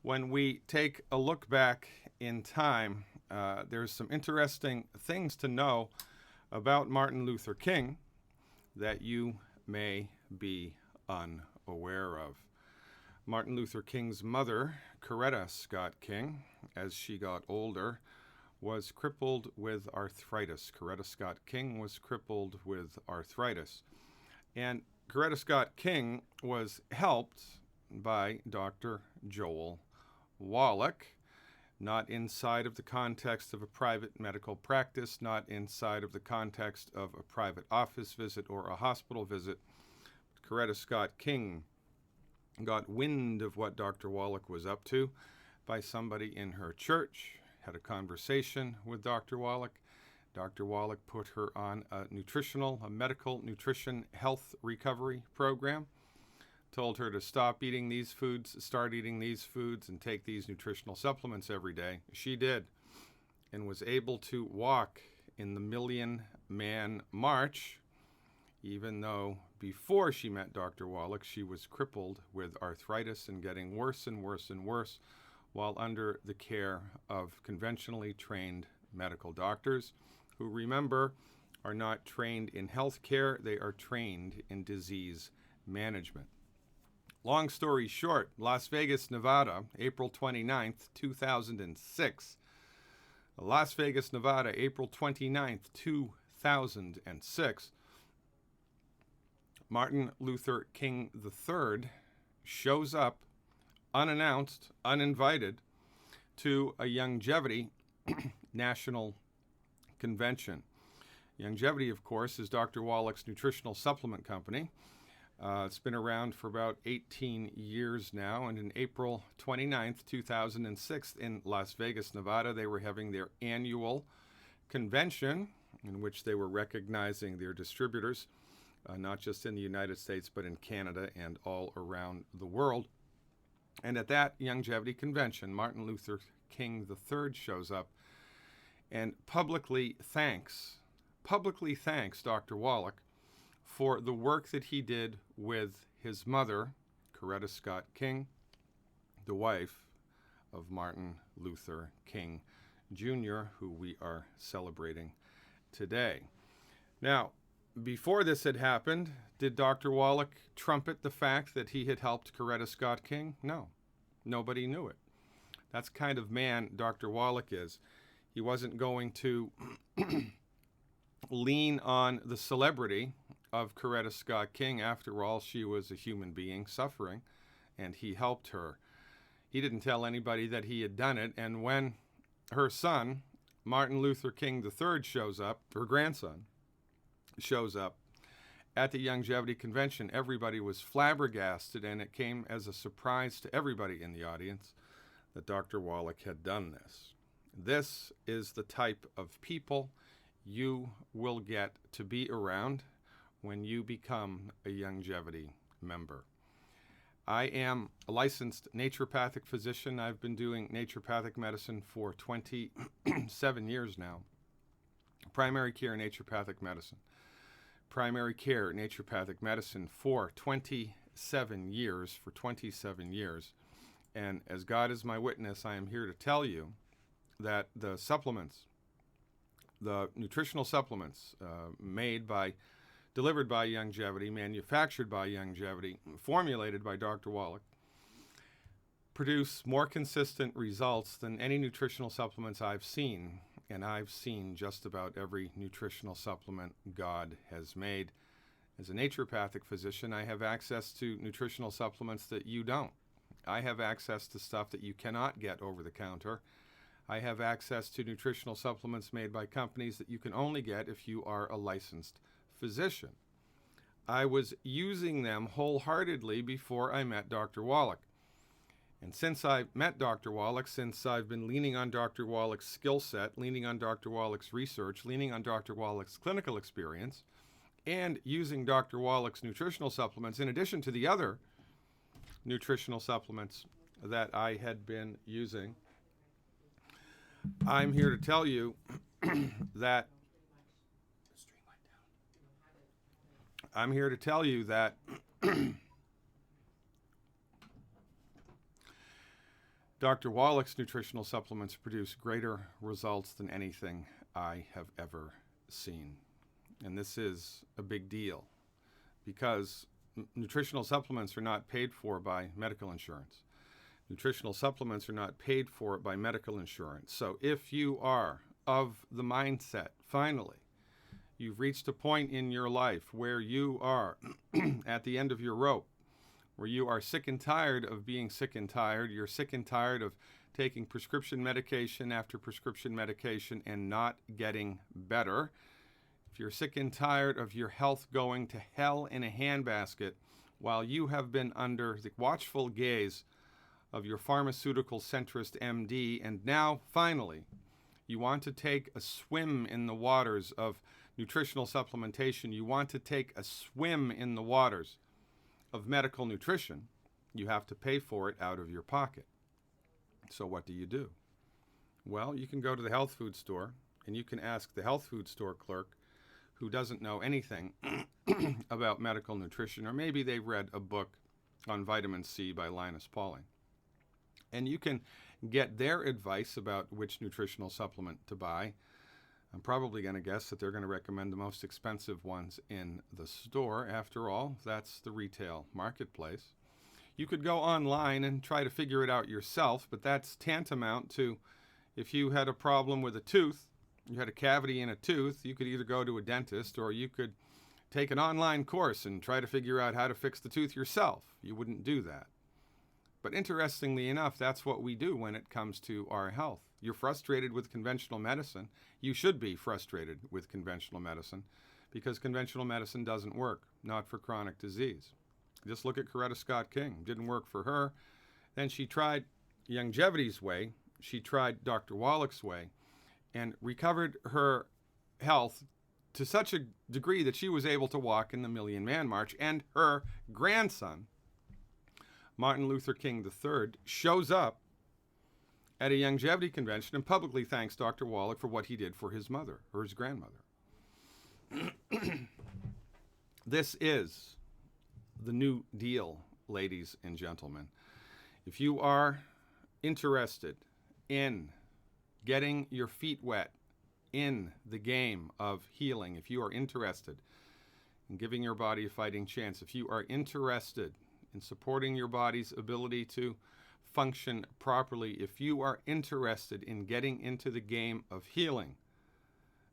When we take a look back in time, there's some interesting things to know about Martin Luther King that you may be unaware of. Martin Luther King's mother, Coretta Scott King, as she got older, was crippled with arthritis. Coretta Scott King was crippled with arthritis. And Coretta Scott King was helped by Dr. Joel Wallach, not inside of the context of a private medical practice, not inside of the context of a private office visit or a hospital visit. Coretta Scott King got wind of what Dr. Wallach was up to by somebody in her church, had a conversation with Dr. Wallach. Dr. Wallach put her on a medical nutrition health recovery program, told her to stop eating these foods, start eating these foods, and take these nutritional supplements every day. She did, and was able to walk in the Million Man March, even though before she met Dr. Wallach, she was crippled with arthritis and getting worse and worse and worse while under the care of conventionally trained medical doctors who, remember, are not trained in health care, they are trained in disease management. Long story short, Las Vegas, Nevada, April 29th, 2006. Las Vegas, Nevada, April 29th, 2006. Martin Luther King III shows up unannounced, uninvited, to a Youngevity national convention. Youngevity, of course, is Dr. Wallach's nutritional supplement company. It's been around for about 18 years now, and in April 29th, 2006, in Las Vegas, Nevada, they were having their annual convention in which they were recognizing their distributors, not just in the United States, but in Canada and all around the world. And at that Youngevity convention, Martin Luther King III shows up and publicly thanks Dr. Wallach for the work that he did with his mother, Coretta Scott King, the wife of Martin Luther King Jr., who we are celebrating today. Now, before this had happened, did Dr. Wallach trumpet the fact that he had helped Coretta Scott King? No. Nobody knew it. That's the kind of man Dr. Wallach is. He wasn't going to lean on the celebrity of Coretta Scott King. After all, she was a human being suffering, and he helped her. He didn't tell anybody that he had done it, and when her son, Martin Luther King III, shows up, her grandson, shows up at the Youngevity convention, everybody was flabbergasted, and it came as a surprise to everybody in the audience that Dr. Wallach had done this. This is the type of people you will get to be around when you become a Youngevity member. I am a licensed naturopathic physician. I've been doing naturopathic medicine for 27 years now. Primary care naturopathic medicine. Primary care naturopathic medicine for 27 years. And as God is my witness, I am here to tell you that the supplements, the nutritional supplements delivered by Youngevity, manufactured by Youngevity, formulated by Dr. Wallach, produce more consistent results than any nutritional supplements I've seen. And I've seen just about every nutritional supplement God has made. As a naturopathic physician, I have access to nutritional supplements that you don't. I have access to stuff that you cannot get over the counter. I have access to nutritional supplements made by companies that you can only get if you are a licensed physician. I was using them wholeheartedly before I met Dr. Wallach. And since I met Dr. Wallach, since I've been leaning on Dr. Wallach's skill set, leaning on Dr. Wallach's research, leaning on Dr. Wallach's clinical experience, and using Dr. Wallach's nutritional supplements, in addition to the other nutritional supplements that I had been using, I'm here to tell you that Dr. Wallach's nutritional supplements produce greater results than anything I have ever seen. And this is a big deal because nutritional supplements are not paid for by medical insurance. Nutritional supplements are not paid for by medical insurance. So if you are of the mindset, finally, you've reached a point in your life where you are at the end of your rope, where you are sick and tired of being sick and tired, you're sick and tired of taking prescription medication after prescription medication and not getting better, if you're sick and tired of your health going to hell in a handbasket while you have been under the watchful gaze of your pharmaceutical centrist MD, and now, finally, you want to take a swim in the waters of nutritional supplementation, you want to take a swim in the waters of medical nutrition, you have to pay for it out of your pocket. So what do? Well, you can go to the health food store and you can ask the health food store clerk who doesn't know anything about medical nutrition, or maybe they've read a book on vitamin C by Linus Pauling. And you can get their advice about which nutritional supplement to buy. I'm probably going to guess that they're going to recommend the most expensive ones in the store. After all, that's the retail marketplace. You could go online and try to figure it out yourself, but that's tantamount to if you had a problem with a tooth, you had a cavity in a tooth, you could either go to a dentist or you could take an online course and try to figure out how to fix the tooth yourself. You wouldn't do that. But interestingly enough, that's what we do when it comes to our health. You're frustrated with conventional medicine. You should be frustrated with conventional medicine because conventional medicine doesn't work, not for chronic disease. Just look at Coretta Scott King. Didn't work for her. Then she tried Youngevity's way. She tried Dr. Wallach's way and recovered her health to such a degree that she was able to walk in the Million Man March, and her grandson, Martin Luther King III, shows up at a Youngevity convention and publicly thanks Dr. Wallach for what he did for his mother, or his grandmother. This is the New Deal, ladies and gentlemen. If you are interested in getting your feet wet in the game of healing, if you are interested in giving your body a fighting chance, if you are interested in supporting your body's ability to function properly, if you are interested in getting into the game of healing,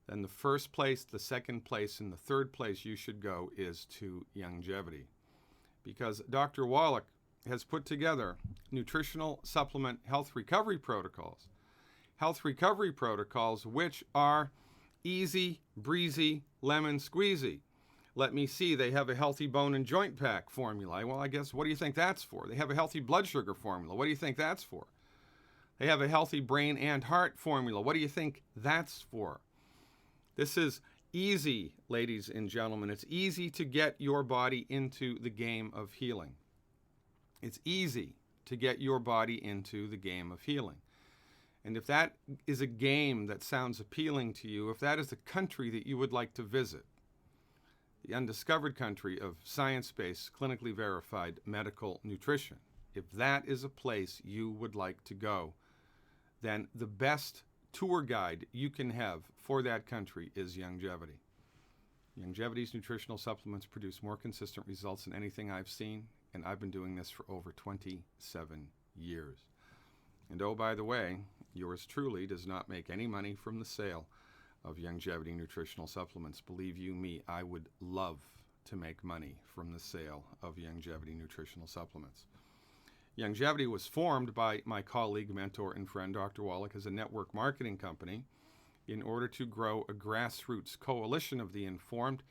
then the first place, the second place, and the third place you should go is to Youngevity. Because Dr. Wallach has put together nutritional supplement health recovery protocols which are easy, breezy, lemon squeezy. Let me see, they have a healthy bone and joint pack formula. Well, I guess, what do you think that's for? They have a healthy blood sugar formula. What do you think that's for? They have a healthy brain and heart formula. What do you think that's for? This is easy, ladies and gentlemen. It's easy to get your body into the game of healing. It's easy to get your body into the game of healing. And if that is a game that sounds appealing to you, if that is the country that you would like to visit, the undiscovered country of science-based, clinically verified medical nutrition, if that is a place you would like to go, then the best tour guide you can have for that country is Youngevity. Youngevity's nutritional supplements produce more consistent results than anything I've seen, and I've been doing this for over 27 years. And oh, by the way, yours truly does not make any money from the sale of Youngevity nutritional supplements. Believe you me, I would love to make money from the sale of Youngevity nutritional supplements. Youngevity was formed by my colleague, mentor, and friend, Dr. Wallach, as a network marketing company in order to grow a grassroots coalition of the informed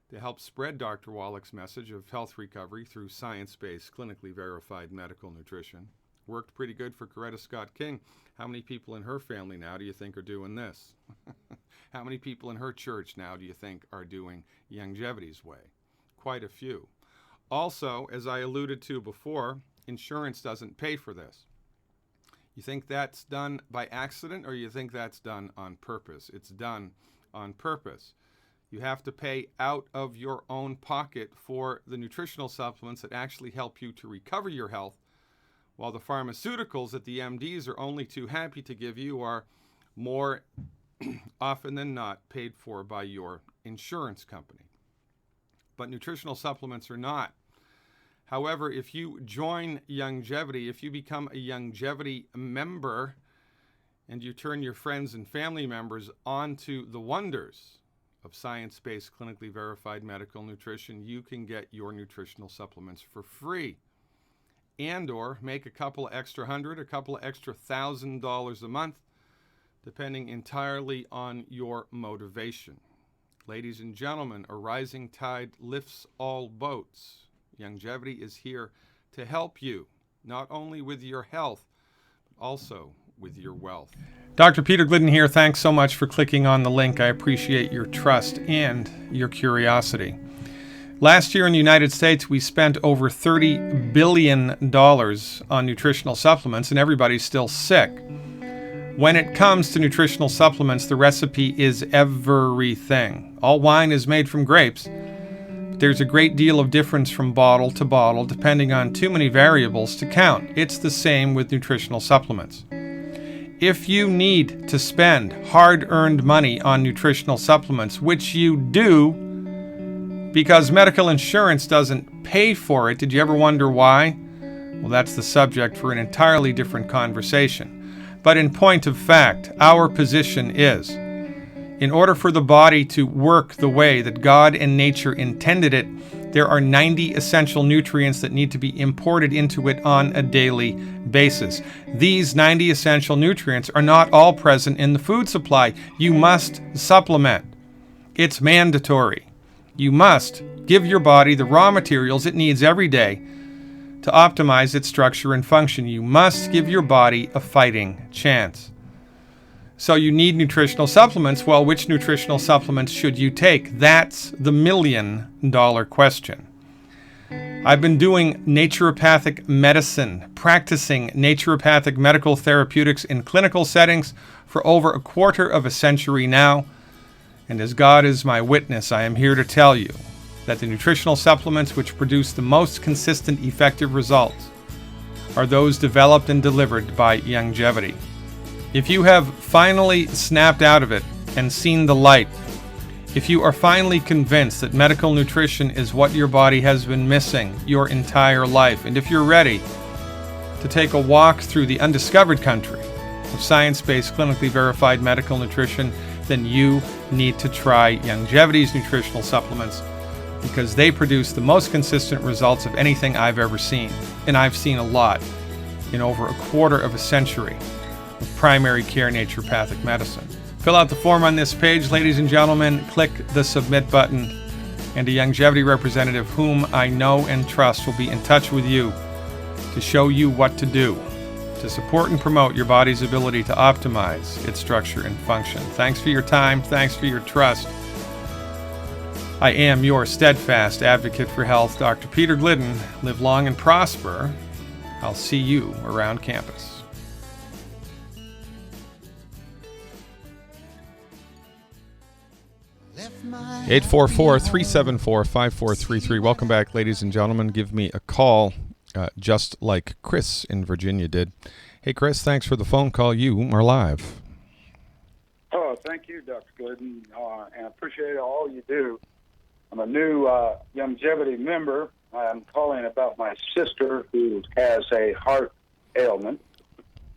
to help spread Dr. Wallach's message of health recovery through science-based, clinically verified medical nutrition. Worked pretty good for Coretta Scott King. How many people in her family now do you think are doing this? How many people in her church now do you think are doing Youngevity's way? Quite a few. Also, as I alluded to before, insurance doesn't pay for this. You think that's done by accident, or you think that's done on purpose? It's done on purpose. You have to pay out of your own pocket for the nutritional supplements that actually help you to recover your health while the pharmaceuticals that the MDs are only too happy to give you are more often than not paid for by your insurance company. But nutritional supplements are not. However, if you join Youngevity, if you become a Youngevity member and you turn your friends and family members onto the wonders of science-based, clinically verified medical nutrition, you can get your nutritional supplements for free, and or make a couple of extra $100, a couple of extra $1,000 a month, depending entirely on your motivation. Ladies and gentlemen, a rising tide lifts all boats. Youngevity is here to help you, not only with your health, but also with your wealth. Dr. Peter Glidden here. Thanks so much for clicking on the link. I appreciate your trust and your curiosity. Last year in the United States, we spent over $30 billion on nutritional supplements, and everybody's still sick. When it comes to nutritional supplements, the recipe is everything. All wine is made from grapes. But there's a great deal of difference from bottle to bottle, depending on too many variables to count. It's the same with nutritional supplements. If you need to spend hard-earned money on nutritional supplements, which you do because medical insurance doesn't pay for it, did you ever wonder why? Well, that's the subject for an entirely different conversation. But in point of fact, our position is, in order for the body to work the way that God and nature intended it, there are 90 essential nutrients that need to be imported into it on a daily basis. These 90 essential nutrients are not all present in the food supply. You must supplement. It's mandatory. You must give your body the raw materials it needs every day to optimize its structure and function. You must give your body a fighting chance. So you need nutritional supplements. Well, which nutritional supplements should you take? That's the million-dollar question. I've been doing naturopathic medicine, practicing naturopathic medical therapeutics in clinical settings for over a quarter of a century now. And as God is my witness, I am here to tell you that the nutritional supplements which produce the most consistent, effective results are those developed and delivered by Youngevity. If you have finally snapped out of it and seen the light, if you are finally convinced that medical nutrition is what your body has been missing your entire life, and if you're ready to take a walk through the undiscovered country of science-based, clinically verified medical nutrition, then you need to try Youngevity's nutritional supplements, because they produce the most consistent results of anything I've ever seen. And I've seen a lot in over a quarter of a century of primary care naturopathic medicine. Fill out the form on this page, ladies and gentlemen. Click the submit button, and a Youngevity representative whom I know and trust will be in touch with you to show you what to do to support and promote your body's ability to optimize its structure and function. Thanks for your time. Thanks for your trust. I am your steadfast advocate for health, Dr. Peter Glidden. Live long and prosper. I'll see you around campus. Left 844-374-5433. Welcome back, ladies and gentlemen. Give me a call, just like Chris in Virginia did. Hey, Chris, thanks for the phone call. You are live. Oh, thank you, Dr. Glidden, and I appreciate all you do. I'm a new Youngevity member. I'm calling about my sister who has a heart ailment.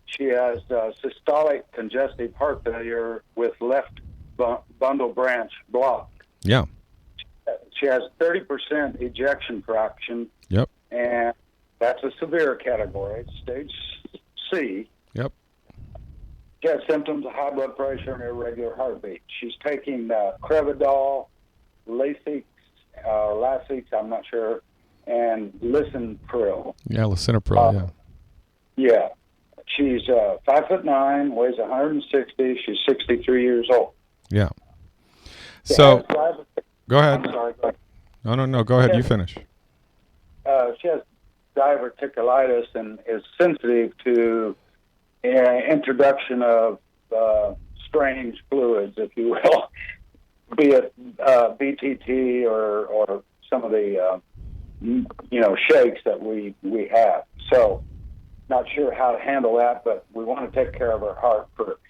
She has systolic congestive heart failure with left bundle branch block. Yeah. She has 30% ejection fraction. Yep. And that's a severe category. It's stage C. Yep. She has symptoms of high blood pressure and irregular heartbeat. She's taking Crevidol, Lasix, I'm not sure, and Lisinopril. Yeah, Lisinopril, Yeah. She's 5'9", weighs 160. She's 63 years old. Yeah. So, go ahead. I'm sorry. Go ahead. No. Go ahead. You finish. She has diverticulitis and is sensitive to introduction of strange fluids, if you will, be it BTT or some of the shakes that we have. So not sure how to handle that, but we want to take care of our heart first.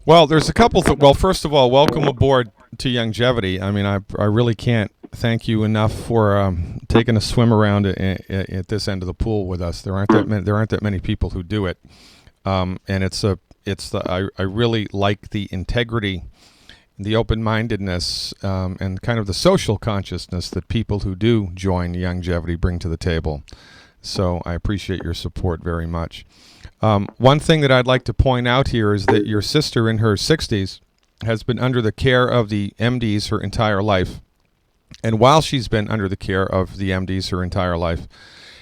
Well, there's a couple. Well, first of all, welcome aboard to Youngevity. I mean, I really can't thank you enough for taking a swim around at this end of the pool with us. There aren't that many people who do it, and I really like the integrity, the open-mindedness, and kind of the social consciousness that people who do join Youngevity bring to the table. So I appreciate your support very much. One thing that I'd like to point out here is that your sister in her 60s has been under the care of the MDs her entire life. And while she's been under the care of the MDs her entire life,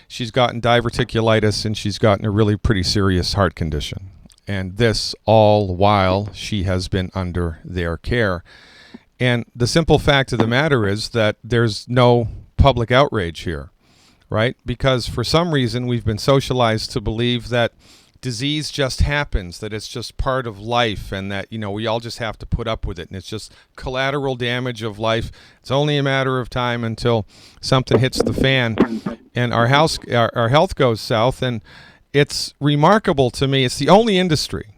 she's gotten diverticulitis and she's gotten a really pretty serious heart condition. And this all while she has been under their care. And the simple fact of the matter is that there's no public outrage here, right? Because for some reason we've been socialized to believe that disease just happens, that it's just part of life, and that, we all just have to put up with it, and it's just collateral damage of life. It's only a matter of time until something hits the fan and our health goes south. And it's remarkable to me. It's the only industry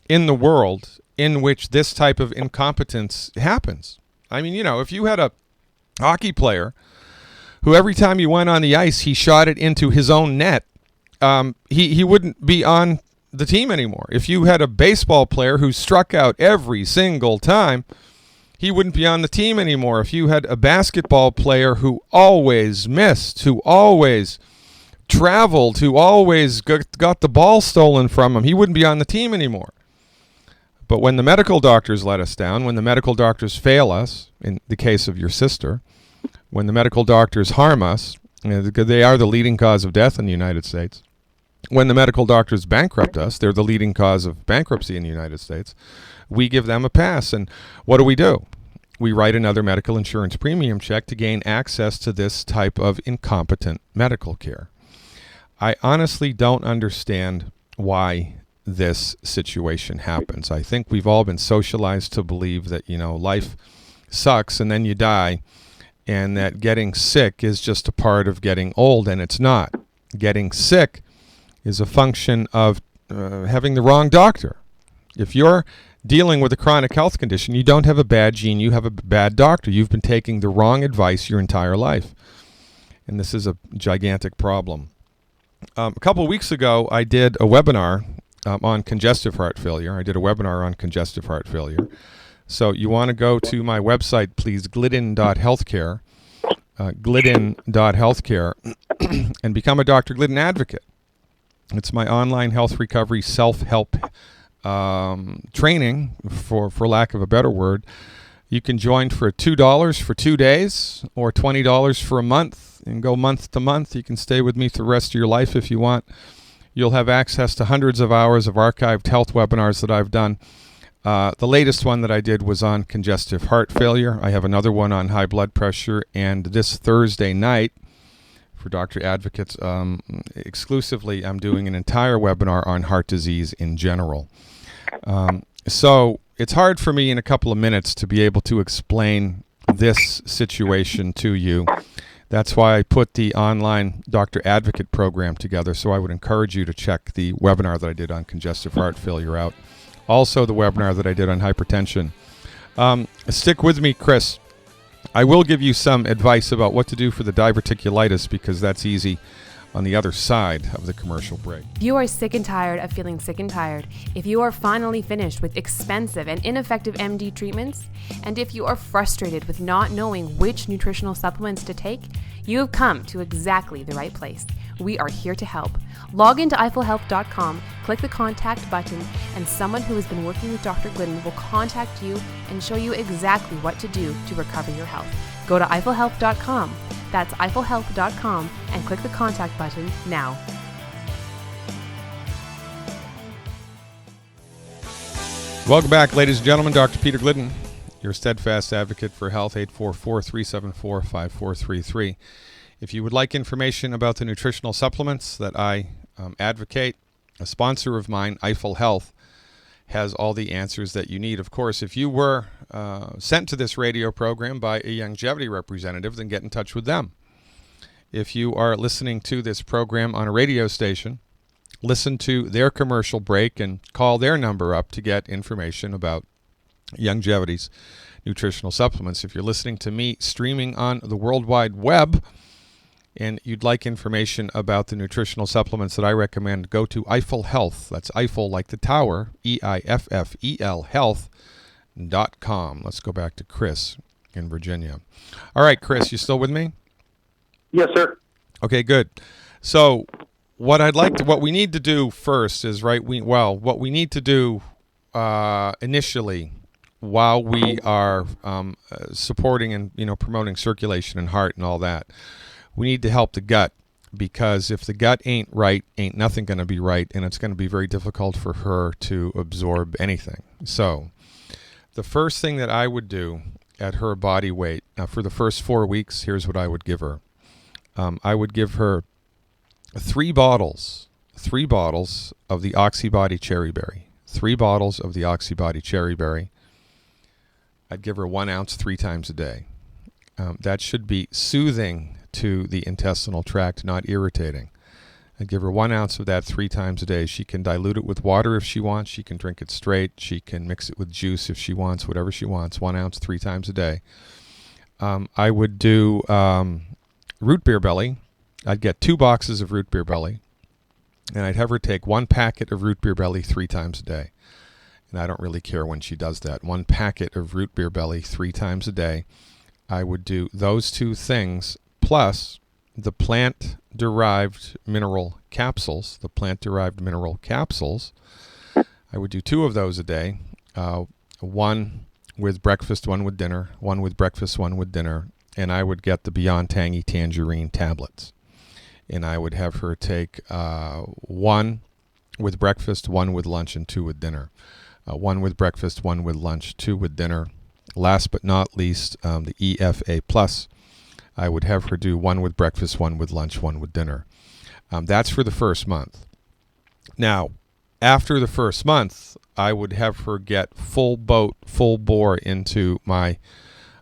in the world in which this type of incompetence happens. I mean, if you had a hockey player who every time you went on the ice, he shot it into his own net, he wouldn't be on the team anymore. If you had a baseball player who struck out every single time, he wouldn't be on the team anymore. If you had a basketball player who always missed, who always traveled, who always got the ball stolen from him, he wouldn't be on the team anymore. But when the medical doctors let us down, when the medical doctors fail us, in the case of your sister, when the medical doctors harm us, they are the leading cause of death in the United States. When the medical doctors bankrupt us, they're the leading cause of bankruptcy in the United States. We give them a pass. And what do? We write another medical insurance premium check to gain access to this type of incompetent medical care. I honestly don't understand why this situation happens. I think we've all been socialized to believe that, life sucks and then you die, and that getting sick is just a part of getting old, and it's not. Getting sick is a function of having the wrong doctor. If you're dealing with a chronic health condition, you don't have a bad gene, you have a bad doctor. You've been taking the wrong advice your entire life. And this is a gigantic problem. A couple of weeks ago, I did a webinar on congestive heart failure. So you want to go to my website, please, glidden.healthcare, and become a Dr. Glidden advocate. It's my online health recovery self-help training, for lack of a better word. You can join for $2 for 2 days or $20 for a month and go month to month. You can stay with me for the rest of your life if you want. You'll have access to hundreds of hours of archived health webinars that I've done. The latest one that I did was on congestive heart failure. I have another one on high blood pressure. And this Thursday night, for Dr. Advocates, exclusively, I'm doing an entire webinar on heart disease in general. So it's hard for me in a couple of minutes to be able to explain this situation to you. That's why I put the online Dr. Advocate program together. So I would encourage you to check the webinar that I did on congestive heart failure out. Also the webinar that I did on hypertension. Stick with me, Chris. I will give you some advice about what to do for the diverticulitis, because that's easy on the other side of the commercial break. If you are sick and tired of feeling sick and tired, if you are finally finished with expensive and ineffective MD treatments, and if you are frustrated with not knowing which nutritional supplements to take, you have come to exactly the right place. We are here to help. Log into eiffelhealth.com, click the contact button, and someone who has been working with Dr. Glidden will contact you and show you exactly what to do to recover your health. Go to eiffelhealth.com. That's eiffelhealth.com, and click the contact button now. Welcome back, ladies and gentlemen. Dr. Peter Glidden, your steadfast advocate for health, 844-374-5433. If you would like information about the nutritional supplements that I advocate, a sponsor of mine, Eiffel Health, has all the answers that you need. Of course, if you were sent to this radio program by a Youngevity representative, then get in touch with them. If you are listening to this program on a radio station listen to their commercial break and call their number up to get information about Youngevity's nutritional supplements. If you're listening to me streaming on the World Wide Web and you'd like information about the nutritional supplements that I recommend, go to Eiffel Health. That's Eiffel like the tower, EIFFEL health.com. Let's go back to Chris in Virginia. All right, Chris, you still with me? Yes, sir. Okay, good. So what we need to do first is, what we need to do initially while we are supporting and promoting circulation and heart and all that, we need to help the gut, because if the gut ain't right, ain't nothing going to be right, and it's going to be very difficult for her to absorb anything. So the first thing that I would do at her body weight, for the first 4 weeks, here's what I would give her. I would give her 3 bottles of the Oxybody Cherry Berry. 3 bottles of the Oxybody Cherry Berry. I'd give her 1 ounce 3 times a day. That should be soothing to the intestinal tract, not irritating. I'd give her 1 ounce of that 3 times a day. She can dilute it with water if she wants. She can drink it straight. She can mix it with juice if she wants, whatever she wants. 1 ounce 3 times a day. I would do root beer belly. I'd get 2 boxes of root beer belly, and I'd have her take 1 packet of root beer belly 3 times a day. And I don't really care when she does that. 1 packet of root beer belly 3 times a day. I would do those 2 things plus the plant-derived mineral capsules. I would do 2 of those a day. 1 with breakfast, 1 with dinner. 1 with breakfast, 1 with dinner. And I would get the Beyond Tangy Tangerine tablets. And I would have her take 1 with breakfast, 1 with lunch, and 2 with dinner. 1 with breakfast, 1 with lunch, 2 with dinner. Last but not least, the EFA Plus. I would have her do 1 with breakfast, 1 with lunch, 1 with dinner. That's for the first month. Now, after the first month, I would have her get full bore into my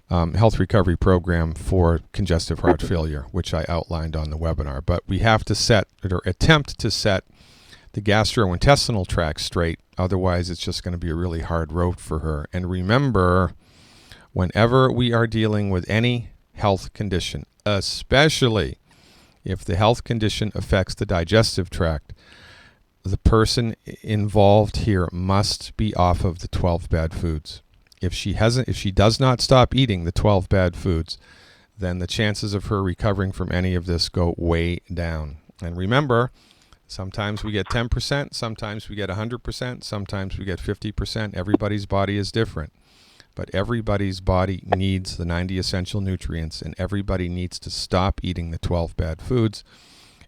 health recovery program for congestive heart failure, which I outlined on the webinar. But we have to attempt to set the gastrointestinal tract straight. Otherwise, it's just going to be a really hard road for her. And remember, whenever we are dealing with any health condition, especially if the health condition affects the digestive tract, the person involved here must be off of the 12 bad foods. If she does not stop eating the 12 bad foods, then the chances of her recovering from any of this go way down. And remember, sometimes we get 10%, sometimes we get 100%, sometimes we get 50%. Everybody's body is different. But everybody's body needs the 90 essential nutrients, and everybody needs to stop eating the 12 bad foods.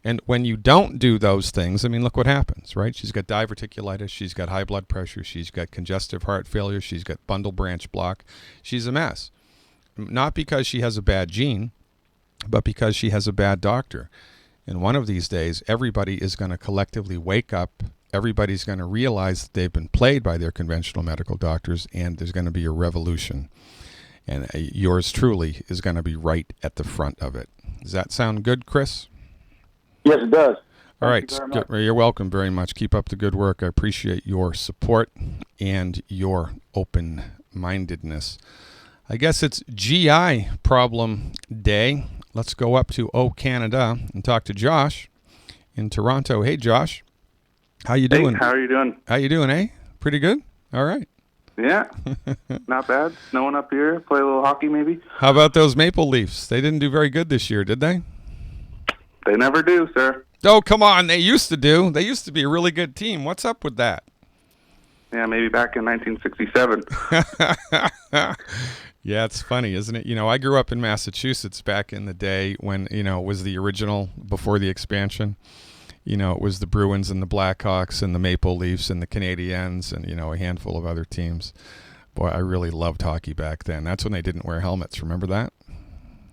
And when you don't do those things, look what happens, right? She's got diverticulitis, she's got high blood pressure, she's got congestive heart failure, she's got bundle branch block. She's a mess. Not because she has a bad gene, but because she has a bad doctor. And one of these days, everybody is going to collectively wake up. Everybody's going to realize that they've been played by their conventional medical doctors, and there's going to be a revolution. And yours truly is going to be right at the front of it. Does that sound good, Chris? Yes, it does. All right. You're welcome very much. Keep up the good work. I appreciate your support and your open-mindedness. I guess it's GI problem day. Let's go up to Canada and talk to Josh in Toronto. Hey, Josh. How you doing? Hey, how are you doing? How you doing, eh? Pretty good? All right. Yeah, not bad. Snowing up here. Play a little hockey maybe. How about those Maple Leafs? They didn't do very good this year, did they? They never do, sir. Oh, come on. They used to do. They used to be a really good team. What's up with that? Yeah, maybe back in 1967. Yeah, it's funny, isn't it? I grew up in Massachusetts back in the day when, it was the original before the expansion. It was the Bruins and the Blackhawks and the Maple Leafs and the Canadiens and, a handful of other teams. Boy, I really loved hockey back then. That's when they didn't wear helmets. Remember that?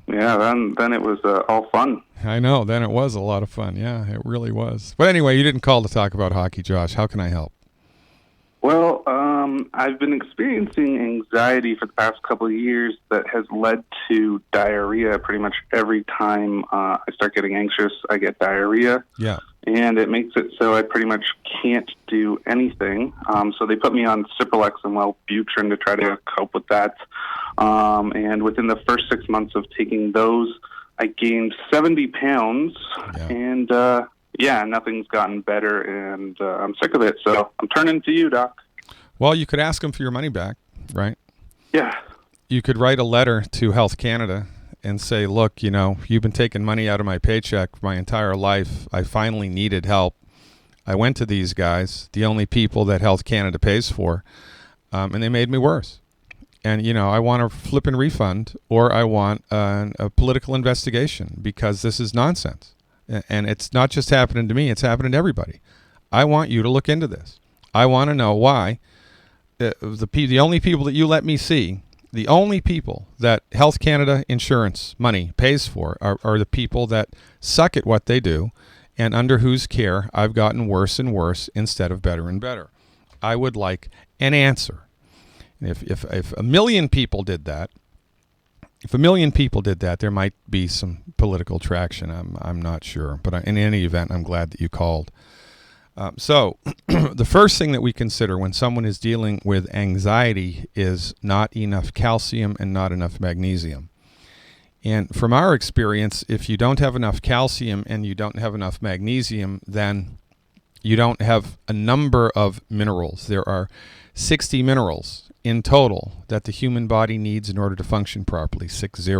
Yeah, then it was all fun. I know. Then it was a lot of fun. Yeah, it really was. But anyway, you didn't call to talk about hockey, Josh. How can I help? Well, I've been experiencing anxiety for the past couple of years that has led to diarrhea. Pretty much every time I start getting anxious, I get diarrhea. Yeah. And it makes it so I pretty much can't do anything. So they put me on Cipralex and Wellbutrin to try to cope with that. And within the first 6 months of taking those, I gained 70 pounds. Yeah. And, nothing's gotten better, and I'm sick of it. So I'm turning to you, Doc. Well, you could ask them for your money back, right? Yeah. You could write a letter to Health Canada and say, look, you've been taking money out of my paycheck my entire life. I finally needed help. I went to these guys, the only people that Health Canada pays for, and they made me worse. And, I want a flippin' refund, or I want a political investigation, because this is nonsense. And it's not just happening to me, it's happening to everybody. I want you to look into this. I want to know why the only people that you let me see, the only people that Health Canada insurance money pays for are the people that suck at what they do and under whose care I've gotten worse and worse instead of better and better. I would like an answer. If a million people did that, there might be some political traction. I'm not sure, but in any event, I'm glad that you called. So the first thing that we consider when someone is dealing with anxiety is not enough calcium and not enough magnesium. And from our experience, if you don't have enough calcium and you don't have enough magnesium, then you don't have a number of minerals. There are 60 minerals in total that the human body needs in order to function properly, 60.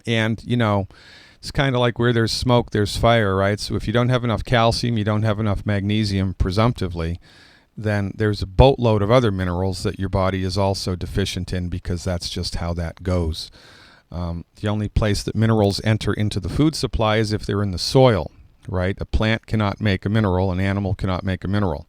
And, it's kind of like where there's smoke, there's fire, right? So if you don't have enough calcium, you don't have enough magnesium, presumptively, then there's a boatload of other minerals that your body is also deficient in, because that's just how that goes. The only place that minerals enter into the food supply is if they're in the soil, right? A plant cannot make a mineral, an animal cannot make a mineral.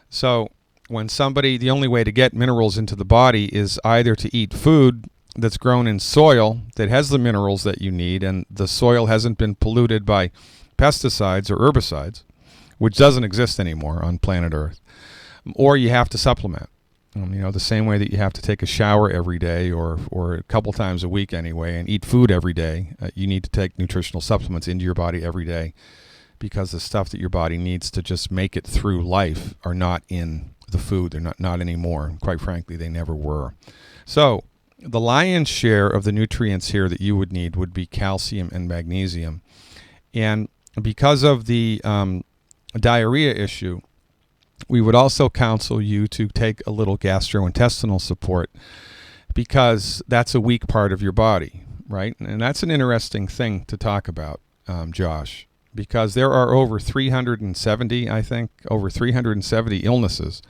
So the only way to get minerals into the body is either to eat food that's grown in soil that has the minerals that you need, and the soil hasn't been polluted by pesticides or herbicides, which doesn't exist anymore on planet Earth, or you have to supplement. The same way that you have to take a shower every day or a couple times a week anyway, and eat food every day, you need to take nutritional supplements into your body every day, because the stuff that your body needs to just make it through life are not in the food. They're not anymore. Quite frankly, they never were. So the lion's share of the nutrients here that you would need would be calcium and magnesium. And because of the diarrhea issue, we would also counsel you to take a little gastrointestinal support, because that's a weak part of your body, right? And that's an interesting thing to talk about, Josh, because there are over 370 illnesses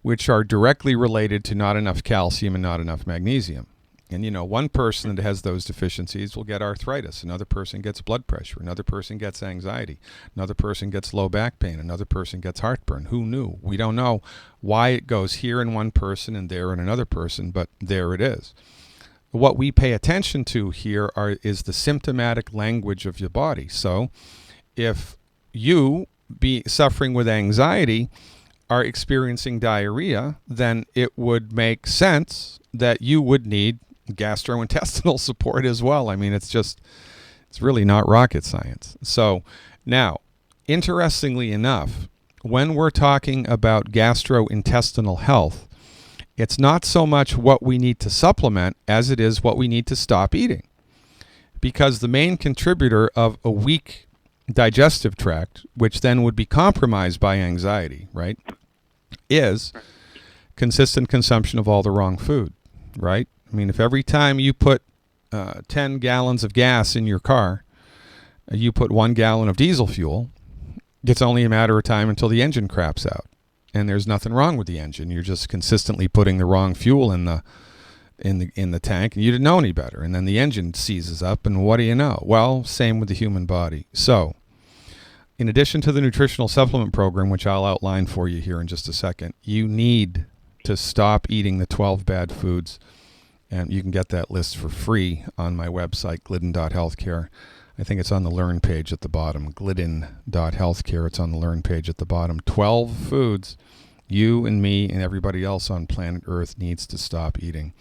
which are directly related to not enough calcium and not enough magnesium. And, one person that has those deficiencies will get arthritis. Another person gets blood pressure. Another person gets anxiety. Another person gets low back pain. Another person gets heartburn. Who knew? We don't know why it goes here in one person and there in another person, but there it is. What we pay attention to here is the symptomatic language of your body. So if you be suffering with anxiety, are experiencing diarrhea, then it would make sense that you would need gastrointestinal support as well. I mean, it's really not rocket science. So now, interestingly enough, when we're talking about gastrointestinal health, it's not so much what we need to supplement as it is what we need to stop eating. Because the main contributor of a weak digestive tract, which then would be compromised by anxiety, right, is consistent consumption of all the wrong food, right? I mean, if every time you put 10 gallons of gas in your car, you put 1 gallon of diesel fuel, it's only a matter of time until the engine craps out. And there's nothing wrong with the engine. You're just consistently putting the wrong fuel in the tank, and you didn't know any better. And then the engine seizes up, and what do you know? Well, same with the human body. So, in addition to the nutritional supplement program, which I'll outline for you here in just a second, you need to stop eating the 12 bad foods. And you can get that list for free on my website, glidden.healthcare. I think it's on the Learn page at the bottom, glidden.healthcare. It's on the Learn page at the bottom. 12 foods You and me and everybody else on planet Earth needs to stop eating.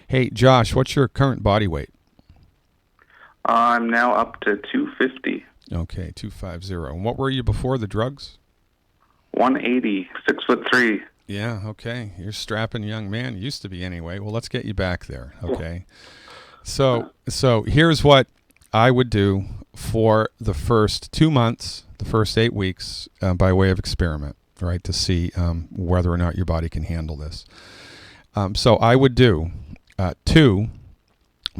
Hey, Josh, what's your current body weight? I'm now up to 250. Okay, 250. And what were you before the drugs? 180, 6'3". Yeah, okay. You're a strapping young man. You used to be anyway. Well, let's get you back there, okay? So here's what I would do for the first 2 months, the first 8 weeks, by way of experiment, right, to see whether or not your body can handle this. So I would do 2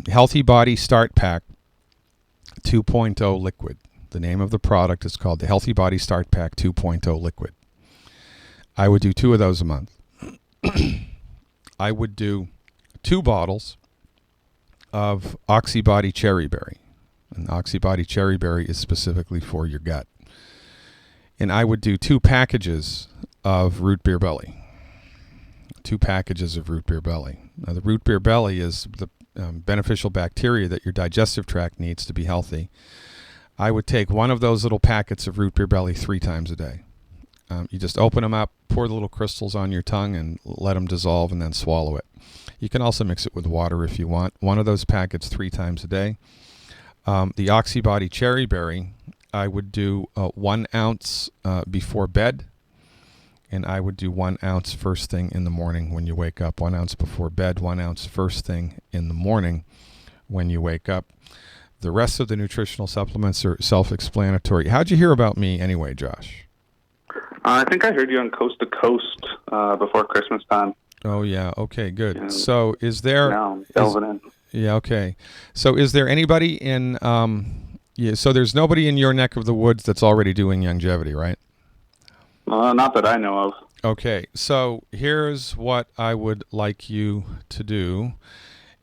Healthy Body Start Pack 2.0 liquid. The name of the product is called the Healthy Body Start Pack 2.0 liquid. I would do 2 of those a month. I would do 2 bottles of Oxybody Cherry Berry. And Oxybody Cherry Berry is specifically for your gut. And I would do 2 packages of Root Beer Belly. 2 packages of Root Beer Belly. Now, the Root Beer Belly is the beneficial bacteria that your digestive tract needs to be healthy. I would take 1 of those little packets of Root Beer Belly 3 times a day. You just open them up, pour the little crystals on your tongue, and let them dissolve, and then swallow it. You can also mix it with water if you want. 1 of those packets 3 times a day. The Oxybody Cherry Berry, I would do 1 ounce before bed, and I would do 1 ounce first thing in the morning when you wake up. 1 ounce before bed, 1 ounce first thing in the morning when you wake up. The rest of the nutritional supplements are self-explanatory. How'd you hear about me anyway, Josh? I think I heard you on Coast to Coast before Christmas time. Oh, yeah. Okay, good. Yeah. So is there... Now, delving in. Yeah, okay. So is there anybody in... so there's nobody in your neck of the woods that's already doing Youngevity, right? Not that I know of. Okay, so here's what I would like you to do.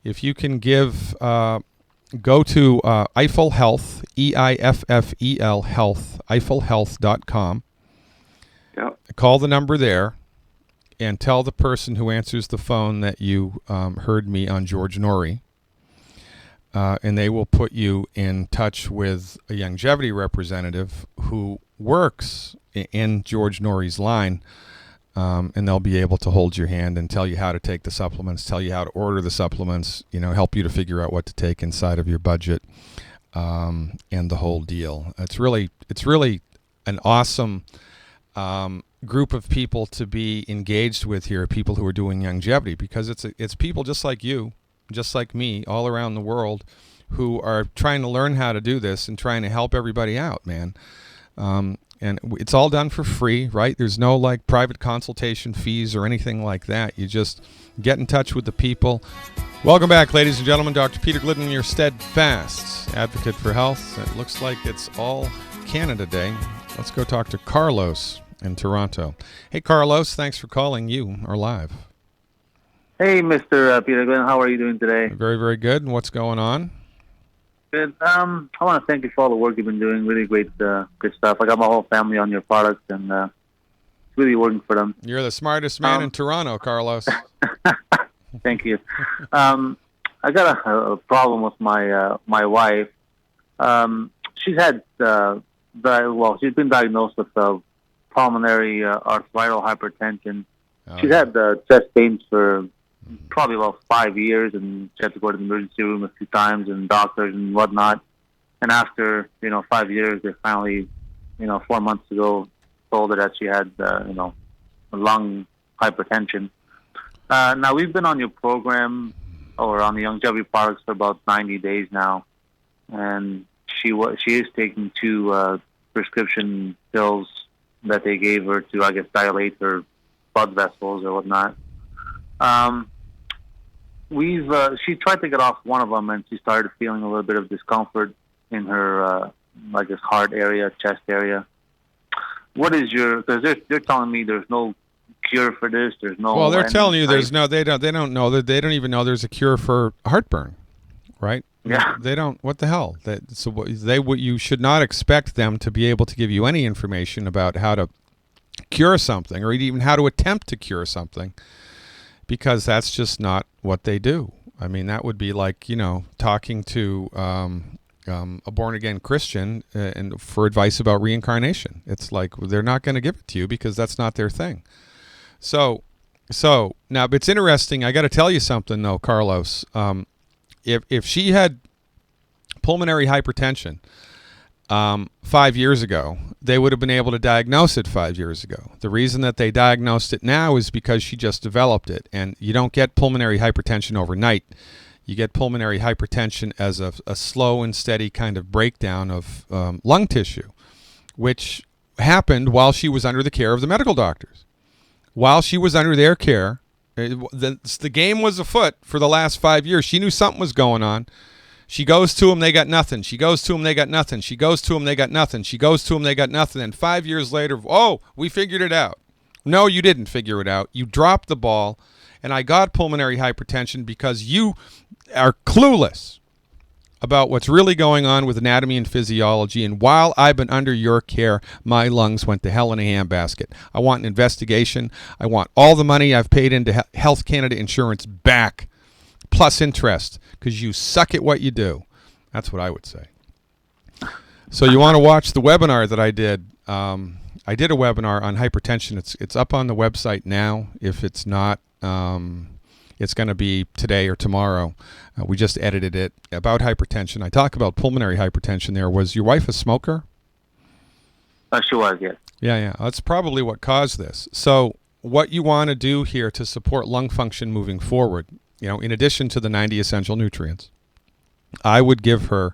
If you can give... go to Eiffel Health, EIFFEL Health, eiffelhealth.com. Yep. Call the number there and tell the person who answers the phone that you heard me on George Norrie. And they will put you in touch with a Youngevity representative who works in George Norrie's line. And they'll be able to hold your hand and tell you how to take the supplements, tell you how to order the supplements, help you to figure out what to take inside of your budget, and the whole deal. It's really an awesome group of people to be engaged with here, people who are doing Youngevity, because it's people just like you, just like me, all around the world who are trying to learn how to do this and trying to help everybody out, man. And it's all done for free, right? There's no private consultation fees or anything like that. You just get in touch with the people. Welcome back, ladies and gentlemen. Dr. Peter Glidden, your steadfast advocate for health. It looks like it's all Canada Day. Let's go talk to Carlos in Toronto. Hey, Carlos, thanks for calling. You are live. Hey, Mr. Peter Glidden. How are you doing today? Very, very good. And what's going on? Good. I want to thank you for all the work you've been doing. Really great, good stuff. I got my whole family on your product, and it's really working for them. You're the smartest man in Toronto, Carlos. Thank you. I got a problem with my wife. She's had she's been diagnosed with pulmonary arterial hypertension. She's had chest pains for probably about 5 years, and she had to go to the emergency room a few times and doctors and whatnot. And after 5 years, they finally 4 months ago told her that she had lung hypertension. Now we've been on your program or on the Youngevity products for about 90 days now, and she is taking 2 prescription pills that they gave her to, I guess, dilate her blood vessels or whatnot. She tried to get off one of them, and she started feeling a little bit of discomfort in her, heart area, chest area. What is because they're telling me there's no cure for this. There's no. Well, they're telling you there's no. They don't know that. They don't even know there's a cure for heartburn, right? Yeah. They don't. What the hell? You should not expect them to be able to give you any information about how to cure something, or even how to attempt to cure something, because that's just not what they do. I mean, that would be like, talking to a born-again Christian and for advice about reincarnation. It's like they're not going to give it to you because that's not their thing. So now it's interesting. I got to tell you something though, Carlos. If she had pulmonary hypertension 5 years ago, they would have been able to diagnose it 5 years ago. The reason that they diagnosed it now is because she just developed it. And you don't get pulmonary hypertension overnight. You get pulmonary hypertension as a slow and steady kind of breakdown of lung tissue, which happened while she was under the care of the medical doctors. While she was under their care, the game was afoot for the last 5 years. She knew something was going on. She goes to them, they got nothing. She goes to them, they got nothing. She goes to them, they got nothing. She goes to them, they got nothing. And 5 years later, oh, we figured it out. No, you didn't figure it out. You dropped the ball, and I got pulmonary hypertension because you are clueless about what's really going on with anatomy and physiology. And while I've been under your care, my lungs went to hell in a handbasket. I want an investigation. I want all the money I've paid into Health Canada insurance back, plus interest, because you suck at what you do. That's what I would say. So you want to watch the webinar that I did. I did a webinar on hypertension. It's up on the website now. If it's not, it's going to be today or tomorrow. We just edited it about hypertension. I talk about pulmonary hypertension there. Was your wife a smoker? She was, yes. Yeah. That's probably what caused this. So what you want to do here to support lung function moving forward, in addition to the 90 essential nutrients, I would give her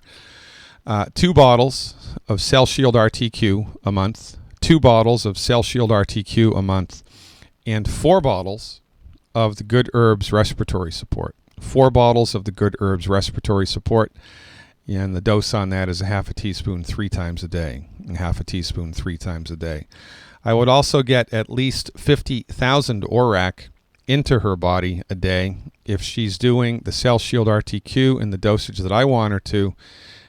2 bottles of Cell Shield RTQ a month, 2 bottles of Cell Shield RTQ a month, and 4 bottles of the Good Herbs Respiratory Support. 4 bottles of the Good Herbs Respiratory Support, and the dose on that is a half a teaspoon 3 times a day. Half a teaspoon 3 times a day. I would also get at least 50,000 ORAC into her body a day. If she's doing the Cell Shield RTQ in the dosage that I want her to,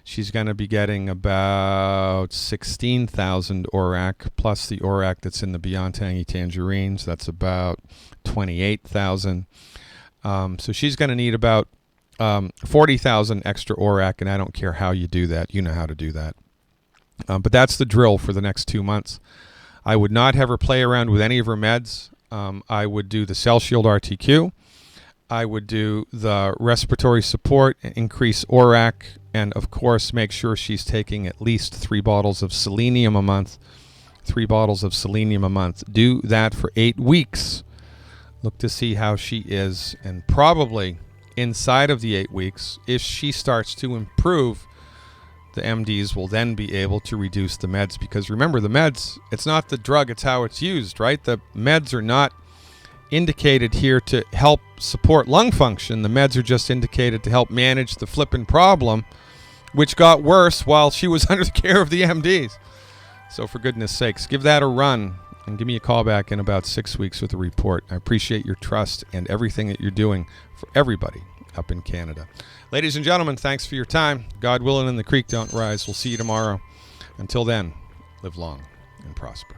she's going to be getting about 16,000 ORAC, plus the ORAC that's in the Beyond Tangy Tangerines. That's about 28,000. So she's going to need about 40,000 extra ORAC, and I don't care how you do that. You know how to do that. But that's the drill for the next 2 months. I would not have her play around with any of her meds. I would do the Cell Shield RTQ. I would do the respiratory support, increase ORAC, and of course make sure she's taking at least 3 bottles of selenium a month. 3 bottles of selenium a month. Do that for 8 weeks. Look to see how she is, and probably inside of the 8 weeks, if she starts to improve, the MDs will then be able to reduce the meds. Because remember, the meds, it's not the drug, it's how it's used, right? The meds are not indicated here to help support lung function. The meds are just indicated to help manage the flippin' problem, which got worse while she was under the care of the MDs. So for goodness sakes, give that a run and give me a call back in about 6 weeks with a report. I appreciate your trust and everything that you're doing for everybody up in Canada. Ladies and gentlemen, thanks for your time. God willing and the creek don't rise. We'll see you tomorrow. Until then, live long and prosper.